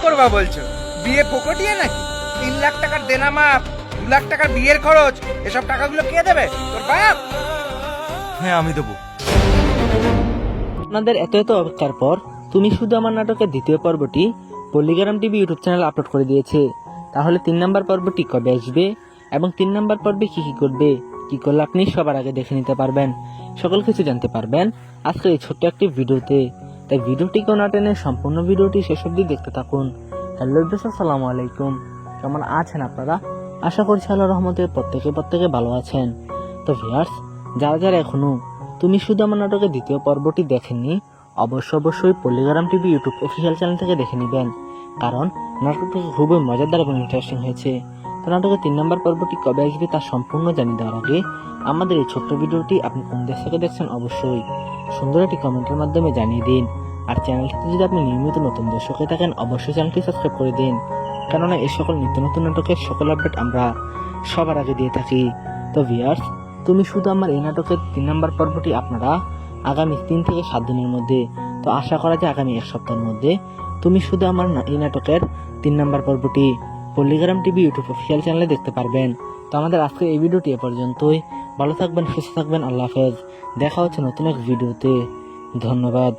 করবা বলছো? বিয়ে পকটিয়ে নাকি? 3 লাখ টাকার দেনা মাপ, 2 লাখ টাকার বিয়ের খরচ, এসব টাকাগুলো কে দেবে? তোর বাপ? হ্যাঁ আমি দেবো। আপনাদের এত এত অপেক্ষার পর তুমি শুধু আমার নাটকের দ্বিতীয় পর্বটি পল্লীগ্রাম টিভি ইউটিউব চ্যানেল আপলোড করে দিয়েছে। তাহলে 3 নম্বর পর্বটি কবে আসবে এবং 3 নম্বর পর্বে কি কি করবে, কি করলে আপনি সবার আগে দেখে নিতে পারবেন, সকল কিছু জানতে পারবেন আজকে এই ছোট্ট একটি ভিডিওতে। তাই ভিডিওটি কেউ না টেনে সম্পূর্ণ ভিডিওটি শেষ অবধি দেখতে থাকুন। হ্যালো এভরিওয়ান, আসসালামু আলাইকুম। কেমন আছেন আপনারা? আশা করছি আল্লাহর রহমতে প্রত্যেকে ভালো আছেন। তো ভিউয়ার্স, যারা এখনো তুমি শুধু আমার নাটকের দ্বিতীয় পর্বটি দেখেননি, অবশ্যই পল্লীগ্রাম টিভি ইউটিউব অফিসিয়াল চ্যানেল থেকে দেখে নেবেন, কারণ নাটকটি খুবই মজাদার এবং ইন্টারেস্টিং হয়েছে। তো নাটকের 3 নম্বর পর্বটি কবে আসবে তা সম্পূর্ণ জানিয়ে দেওয়ার আগে আমাদের এই ছোট্ট ভিডিওটি আপনি কোন দেশ থেকে দেখছেন অবশ্যই সুন্দর একটি কমেন্টের মাধ্যমে জানিয়ে দিন। আর চ্যানেলটিতে যদি আপনি নিয়মিত নতুন দর্শক হয়ে থাকেন অবশ্যই চ্যানেলটি সাবস্ক্রাইব করে দিন, কেননা এই সকল নিত্য নতুন নাটকের সকল আপডেট আমরা সবার আগে দিয়ে থাকি। তো ভিউয়ার্স, তুমি শুধু আমার এই নাটকের 3 নম্বর পর্বটি আপনারা আগামী 3 থেকে 7 দিনের মধ্যে, তো আশা করা যায় আগামী 1 সপ্তাহের মধ্যে তুমি শুধু আমার এই নাটকের 3 নম্বর পর্বটি পল্লীগ্রাম টিভি ইউটিউব অফিসিয়াল চ্যানেলে দেখতে পারবেন। তো আমাদের আজকের এই ভিডিওটি এ পর্যন্তই। ভালো থাকবেন, সুস্থ থাকবেন, আল্লাহ হাফেজ। দেখা হচ্ছে নতুন এক ভিডিওতে। ধন্যবাদ।